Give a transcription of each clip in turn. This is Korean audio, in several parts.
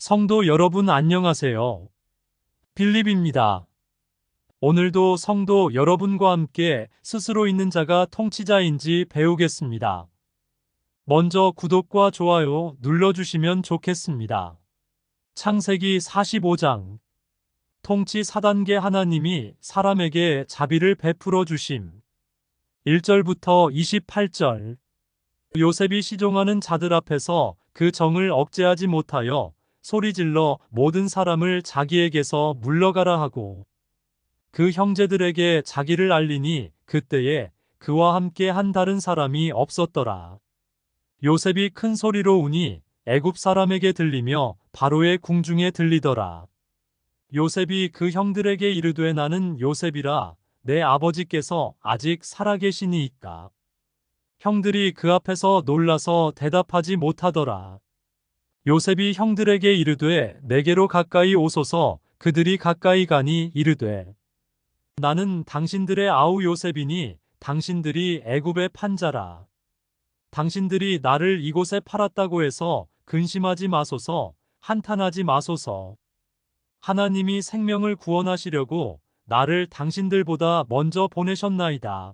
성도 여러분 안녕하세요. 빌립입니다. 오늘도 성도 여러분과 함께 스스로 있는 자가 통치자인지 배우겠습니다. 먼저 구독과 좋아요 눌러주시면 좋겠습니다. 창세기 45장 통치 4단계 하나님이 사람에게 자비를 베풀어 주심 1절부터 28절 요셉이 시종하는 자들 앞에서 그 정을 억제하지 못하여 소리질러 모든 사람을 자기에게서 물러가라 하고 그 형제들에게 자기를 알리니 그때에 그와 함께 한 다른 사람이 없었더라. 요셉이 큰 소리로 우니 애굽 사람에게 들리며 바로의 궁중에 들리더라. 요셉이 그 형들에게 이르되 나는 요셉이라 내 아버지께서 아직 살아계시니이까. 형들이 그 앞에서 놀라서 대답하지 못하더라. 요셉이 형들에게 이르되 내게로 가까이 오소서. 그들이 가까이 가니 이르되 나는 당신들의 아우 요셉이니 당신들이 애굽의 판자라. 당신들이 나를 이곳에 팔았다고 해서 근심하지 마소서. 한탄하지 마소서. 하나님이 생명을 구원하시려고 나를 당신들보다 먼저 보내셨나이다.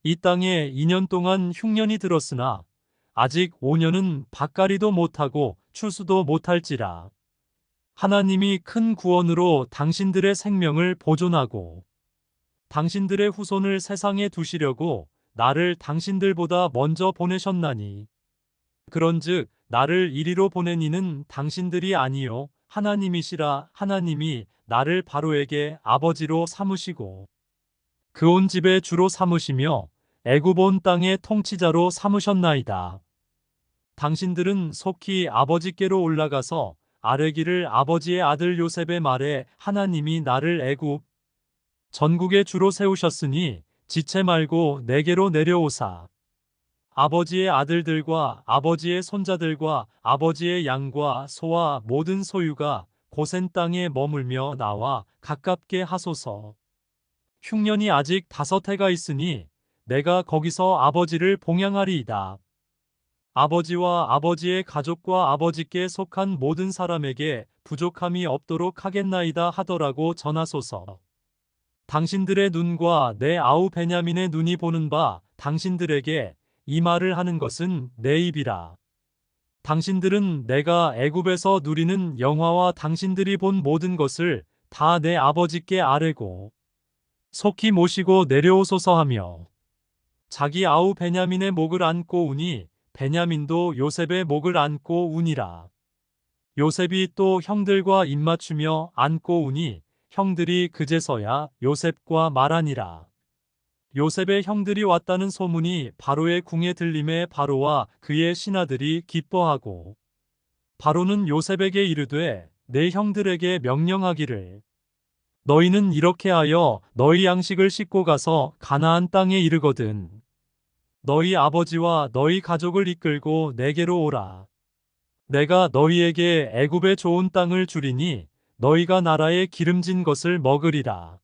이 땅에 2년 동안 흉년이 들었으나 아직 5년은 밭갈이도 못하고 추수도 못할지라. 하나님이 큰 구원으로 당신들의 생명을 보존하고 당신들의 후손을 세상에 두시려고 나를 당신들보다 먼저 보내셨나니 그런즉 나를 이리로 보낸 이는 당신들이 아니요 하나님이시라. 하나님이 나를 바로에게 아버지로 삼으시고 그 온 집의 주로 삼으시며 애굽 온 땅의 통치자로 삼으셨나이다. 당신들은 속히 아버지께로 올라가서 아뢰기를 아버지의 아들 요셉의 말에 하나님이 나를 애굽 전국의 주로 세우셨으니 지체 말고 내게로 내려오사 아버지의 아들들과 아버지의 손자들과 아버지의 양과 소와 모든 소유가 고센 땅에 머물며 나와 가깝게 하소서. 흉년이 아직 5해가 있으니 내가 거기서 아버지를 봉양하리이다. 아버지와 아버지의 가족과 아버지께 속한 모든 사람에게 부족함이 없도록 하겠나이다 하더라고 전하소서. 당신들의 눈과 내 아우 베냐민의 눈이 보는 바 당신들에게 이 말을 하는 것은 내 입이라. 당신들은 내가 애굽에서 누리는 영화와 당신들이 본 모든 것을 다 내 아버지께 아뢰고 속히 모시고 내려오소서 하며 자기 아우 베냐민의 목을 안고 우니 베냐민도 요셉의 목을 안고 우니라. 요셉이 또 형들과 입맞추며 안고 우니 형들이 그제서야 요셉과 말하니라. 요셉의 형들이 왔다는 소문이 바로의 궁에 들림에 바로와 그의 신하들이 기뻐하고 바로는 요셉에게 이르되 내 형들에게 명령하기를 너희는 이렇게 하여 너희 양식을 싣고 가서 가나안 땅에 이르거든 너희 아버지와 너희 가족을 이끌고 내게로 오라. 내가 너희에게 애굽의 좋은 땅을 주리니 너희가 나라의 기름진 것을 먹으리라.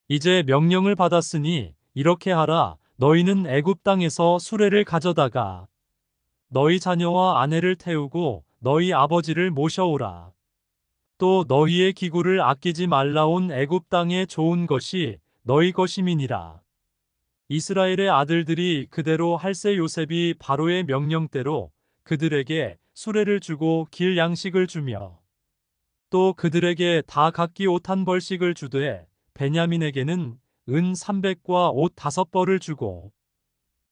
이제 명령을 받았으니 이렇게 하라. 너희는 애굽 땅에서 수레를 가져다가 너희 자녀와 아내를 태우고 너희 아버지를 모셔오라. 또 너희의 기구를 아끼지 말라. 온 애굽 땅의 좋은 것이 너희 것임이니라. 이스라엘의 아들들이 그대로 할세. 요셉이 바로의 명령대로 그들에게 수레를 주고 길 양식을 주며 또 그들에게 다 각기 옷 한 벌씩을 주되 베냐민에게는 은 300과 옷 5벌을 주고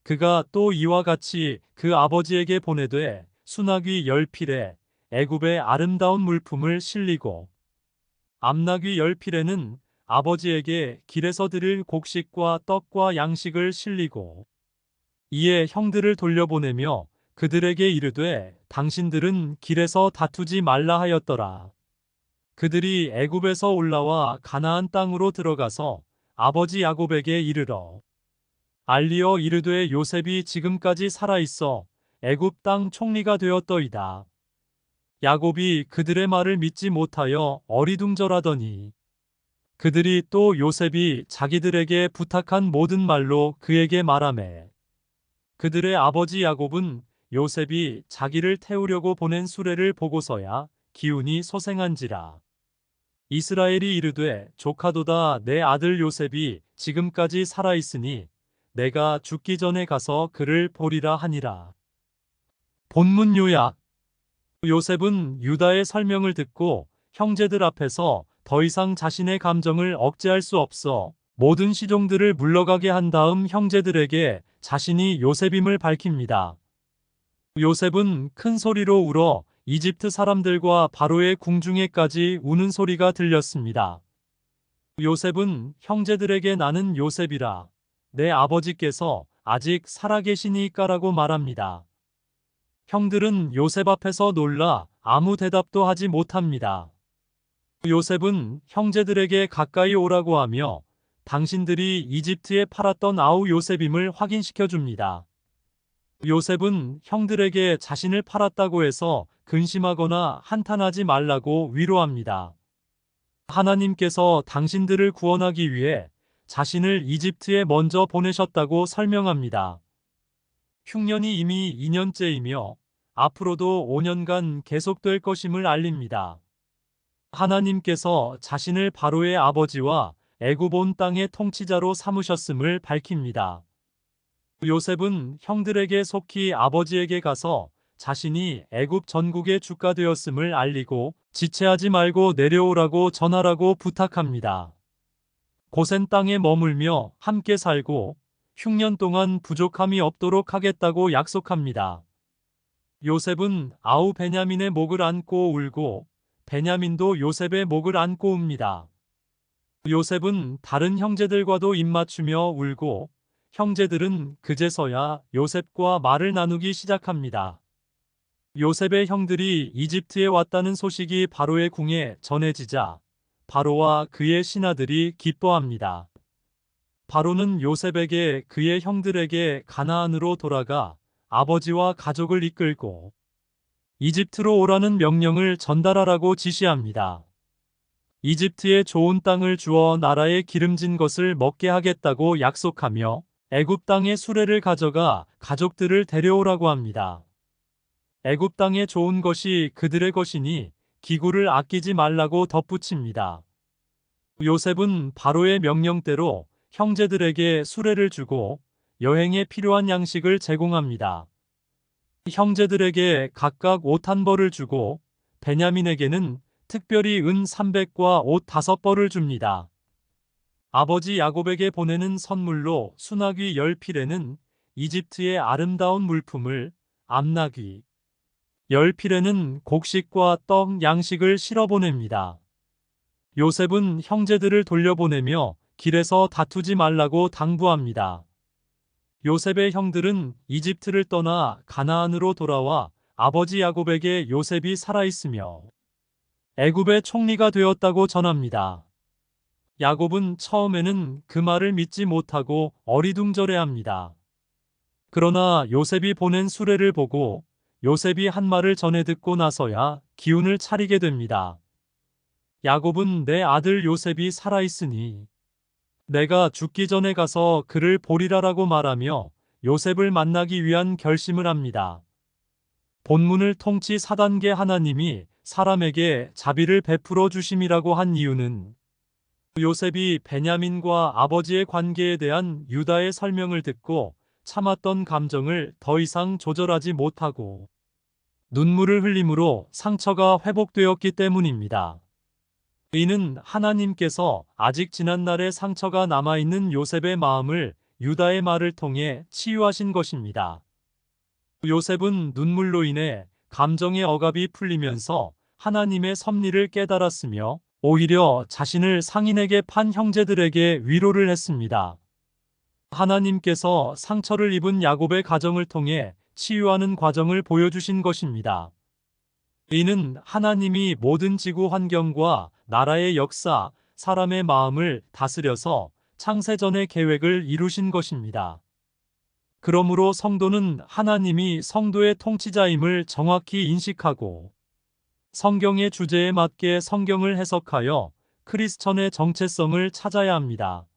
그가 또 이와 같이 그 아버지에게 보내되 수나귀 10필에 애굽의 아름다운 물품을 실리고 암나귀 10필에는 아버지에게 길에서 드릴 곡식과 떡과 양식을 실리고 이에 형들을 돌려보내며 그들에게 이르되 당신들은 길에서 다투지 말라 하였더라. 그들이 애굽에서 올라와 가나안 땅으로 들어가서 아버지 야곱에게 이르러 알리어 이르되 요셉이 지금까지 살아있어 애굽 땅 총리가 되었더이다. 야곱이 그들의 말을 믿지 못하여 어리둥절하더니 그들이 또 요셉이 자기들에게 부탁한 모든 말로 그에게 말하매 그들의 아버지 야곱은 요셉이 자기를 태우려고 보낸 수레를 보고서야 기운이 소생한지라. 이스라엘이 이르되 조카도다 내 아들 요셉이 지금까지 살아 있으니 내가 죽기 전에 가서 그를 보리라 하니라. 본문 요약. 요셉은 유다의 설명을 듣고 형제들 앞에서 더 이상 자신의 감정을 억제할 수 없어 모든 시종들을 물러가게 한 다음 형제들에게 자신이 요셉임을 밝힙니다. 요셉은 큰 소리로 울어 이집트 사람들과 바로의 궁중에까지 우는 소리가 들렸습니다. 요셉은 형제들에게 나는 요셉이라 내 아버지께서 아직 살아계시니까라고 말합니다. 형들은 요셉 앞에서 놀라 아무 대답도 하지 못합니다. 요셉은 형제들에게 가까이 오라고 하며 당신들이 이집트에 팔았던 아우 요셉임을 확인시켜 줍니다. 요셉은 형들에게 자신을 팔았다고 해서 근심하거나 한탄하지 말라고 위로합니다. 하나님께서 당신들을 구원하기 위해 자신을 이집트에 먼저 보내셨다고 설명합니다. 흉년이 이미 2년째이며 앞으로도 5년간 계속될 것임을 알립니다. 하나님께서 자신을 바로의 아버지와 애굽 온 땅의 통치자로 삼으셨음을 밝힙니다. 요셉은 형들에게 속히 아버지에게 가서 자신이 애굽 전국의 주가 되었음을 알리고 지체하지 말고 내려오라고 전하라고 부탁합니다. 고센 땅에 머물며 함께 살고 흉년 동안 부족함이 없도록 하겠다고 약속합니다. 요셉은 아우 베냐민의 목을 안고 울고 베냐민도 요셉의 목을 안고 웁니다. 요셉은 다른 형제들과도 입맞추며 울고 형제들은 그제서야 요셉과 말을 나누기 시작합니다. 요셉의 형들이 이집트에 왔다는 소식이 바로의 궁에 전해지자 바로와 그의 신하들이 기뻐합니다. 바로는 요셉에게 그의 형들에게 가나안으로 돌아가 아버지와 가족을 이끌고 이집트로 오라는 명령을 전달하라고 지시합니다. 이집트에 좋은 땅을 주어 나라의 기름진 것을 먹게 하겠다고 약속하며 애굽 땅의 수레를 가져가 가족들을 데려오라고 합니다. 애굽 땅의 좋은 것이 그들의 것이니 기구를 아끼지 말라고 덧붙입니다. 요셉은 바로의 명령대로 형제들에게 수레를 주고 여행에 필요한 양식을 제공합니다. 형제들에게 각각 옷 한 벌을 주고 베냐민에게는 특별히 은 300과 옷 5벌을 줍니다. 아버지 야곱에게 보내는 선물로 수나귀 10필에는 이집트의 아름다운 물품을, 암나귀 10필에는 곡식과 떡, 양식을 실어 보냅니다. 요셉은 형제들을 돌려보내며 길에서 다투지 말라고 당부합니다. 요셉의 형들은 이집트를 떠나 가나안으로 돌아와 아버지 야곱에게 요셉이 살아있으며 애굽의 총리가 되었다고 전합니다. 야곱은 처음에는 그 말을 믿지 못하고 어리둥절해합니다. 그러나 요셉이 보낸 수레를 보고 요셉이 한 말을 전해 듣고 나서야 기운을 차리게 됩니다. 야곱은 내 아들 요셉이 살아있으니 내가 죽기 전에 가서 그를 보리라라고 말하며 요셉을 만나기 위한 결심을 합니다. 본문을 통치 4단계 하나님이 사람에게 자비를 베풀어 주심이라고 한 이유는 요셉이 베냐민과 아버지의 관계에 대한 유다의 설명을 듣고 참았던 감정을 더 이상 조절하지 못하고 눈물을 흘림으로 상처가 회복되었기 때문입니다. 이는 하나님께서 아직 지난날의 상처가 남아있는 요셉의 마음을 유다의 말을 통해 치유하신 것입니다. 요셉은 눈물로 인해 감정의 억압이 풀리면서 하나님의 섭리를 깨달았으며 오히려 자신을 상인에게 판 형제들에게 위로를 했습니다. 하나님께서 상처를 입은 야곱의 가정을 통해 치유하는 과정을 보여주신 것입니다. 이는 하나님이 모든 지구 환경과 나라의 역사, 사람의 마음을 다스려서 창세전의 계획을 이루신 것입니다. 그러므로 성도는 하나님이 성도의 통치자임을 정확히 인식하고 성경의 주제에 맞게 성경을 해석하여 크리스천의 정체성을 찾아야 합니다.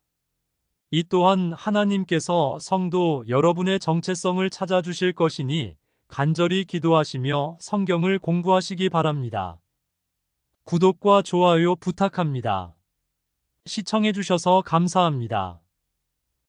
이 또한 하나님께서 성도 여러분의 정체성을 찾아주실 것이니 간절히 기도하시며 성경을 공부하시기 바랍니다. 구독과 좋아요 부탁합니다. 시청해주셔서 감사합니다.